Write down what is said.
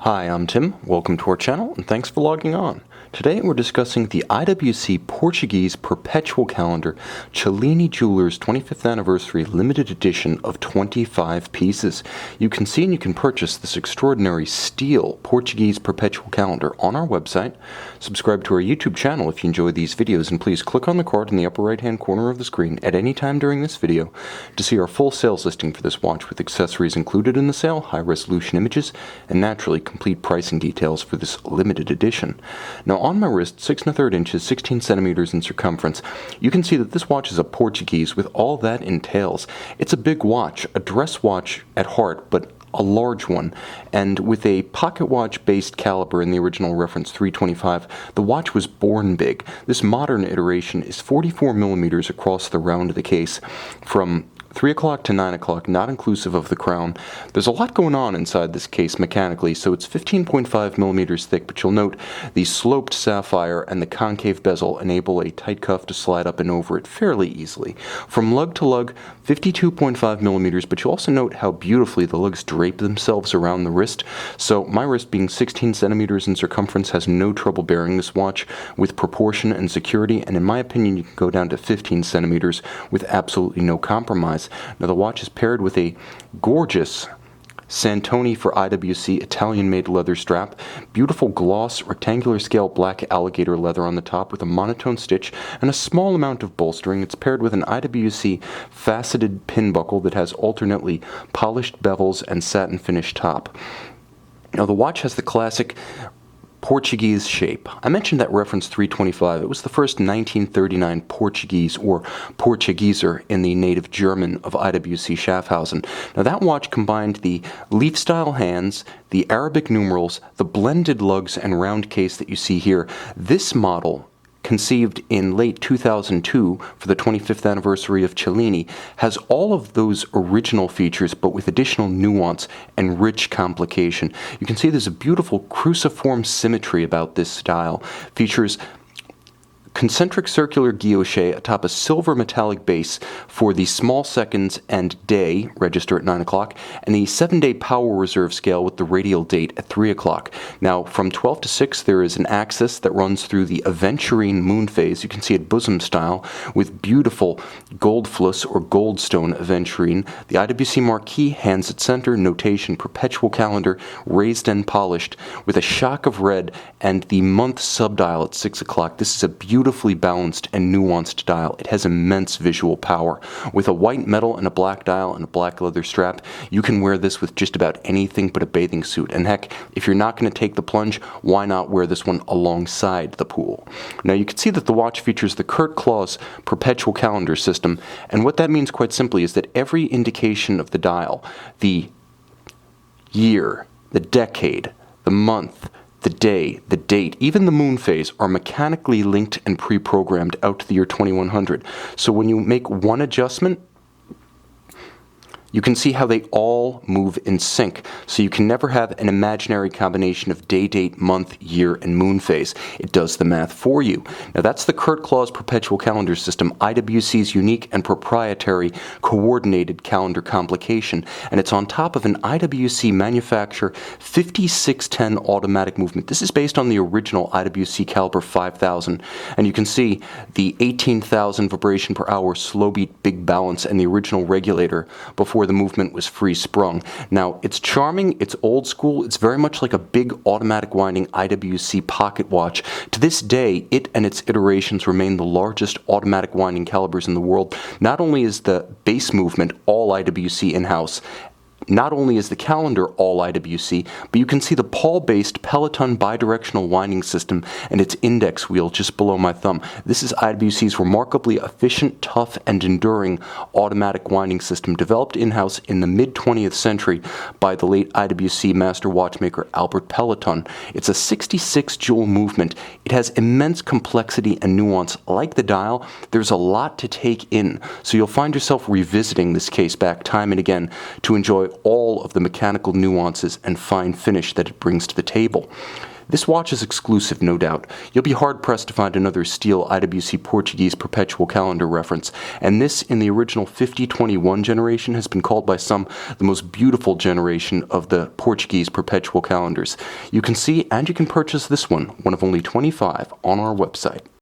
Hi, I'm Tim. Welcome to our channel, and thanks for logging on. Today we're discussing the IWC Portuguese Perpetual Calendar Cellini Jewelers 25th Anniversary Limited Edition of 25 pieces. You can see and you can purchase this extraordinary steel Portuguese Perpetual Calendar on our website. Subscribe to our YouTube channel if you enjoy these videos, and please click on the card in the upper right hand corner of the screen at any time during this video to see our full sales listing for this watch with accessories included in the sale, high resolution images, and naturally complete pricing details for this limited edition. Now on my wrist, 6 1/3 inches, 16 centimeters in circumference, you can see that this watch is a Portuguese with all that entails. It's a big watch, a dress watch at heart, but a large one, and with a pocket watch based caliber in the original reference 325, the watch was born big. This modern iteration is 44 millimeters across the round of the case, from 3 o'clock to 9 o'clock, not inclusive of the crown. There's a lot going on inside this case mechanically, so it's 15.5 millimeters thick, but you'll note the sloped sapphire and the concave bezel enable a tight cuff to slide up and over it fairly easily. From lug to lug, 52.5 millimeters, but you'll also note how beautifully the lugs drape themselves around the wrist. So my wrist, being 16 centimeters in circumference, has no trouble bearing this watch with proportion and security, and in my opinion you can go down to 15 centimeters with absolutely no compromise. Now the watch is paired with a gorgeous Santoni for IWC Italian-made leather strap, beautiful gloss rectangular scale black alligator leather on the top with a monotone stitch and a small amount of bolstering. It's paired with an IWC faceted pin buckle that has alternately polished bevels and satin finish top. Now the watch has the classic Portuguese shape. I mentioned that reference 325. It was the first 1939 Portuguese or Portugieser in the native German of IWC Schaffhausen. Now that watch combined the leaf-style hands, the Arabic numerals, the blended lugs and round case that you see here. This model, conceived in late 2002 for the 25th anniversary of Cellini, has all of those original features but with additional nuance and rich complication. You can see there's a beautiful cruciform symmetry about this style. Features concentric circular guilloche atop a silver metallic base for the small seconds and day register at 9 o'clock, and the 7-day power reserve scale with the radial date at 3 o'clock. Now, from 12 to 6, there is an axis that runs through the aventurine moonphase. You can see it bosom style with beautiful gold fluss or goldstone aventurine. The IWC marquee, hands at center, notation perpetual calendar, raised and polished, with a shock of red, and the month subdial at 6 o'clock. This is a beautifully balanced and nuanced dial. It has immense visual power. With a white metal and a black dial and a black leather strap, you can wear this with just about anything but a bathing suit. And heck, if you're not going to take the plunge, why not wear this one alongside the pool? Now you can see that the watch features the Kurt Claus perpetual calendar system, and what that means quite simply is that every indication of the dial, the year, the decade, the month, the day, the date, even the moon phase are mechanically linked and pre-programmed out to the year 2100. So when you make one adjustment, you can see how they all move in sync, so you can never have an imaginary combination of day, date, month, year, and moon phase. It does the math for you. Now that's the Kurt Claus Perpetual Calendar System, IWC's unique and proprietary coordinated calendar complication, and it's on top of an IWC manufacturer 5610 automatic movement. This is based on the original IWC caliber 5000, and you can see the 18,000 vibration per hour slow beat big balance and the original regulator before the movement was free sprung. Now it's charming, it's old school, it's very much like a big automatic winding IWC pocket watch. To this day, it and its iterations remain the largest automatic winding calibers in the world. Not only is the base movement all IWC in-house, not only is the calendar all IWC, but you can see the pawl-based Peloton bidirectional winding system and its index wheel just below my thumb. This is IWC's remarkably efficient, tough, and enduring automatic winding system developed in-house in the mid-20th century by the late IWC master watchmaker Albert Peloton. It's a 66 joule movement. It has immense complexity and nuance. Like the dial, there's a lot to take in, so you'll find yourself revisiting this case back time and again to enjoy all of the mechanical nuances and fine finish that it brings to the table. This watch is exclusive, no doubt. You'll be hard-pressed to find another steel IWC Portuguese Perpetual calendar reference, and this, in the original 5021 generation, has been called by some the most beautiful generation of the Portuguese Perpetual calendars. You can see and you can purchase this one of only 25, on our website.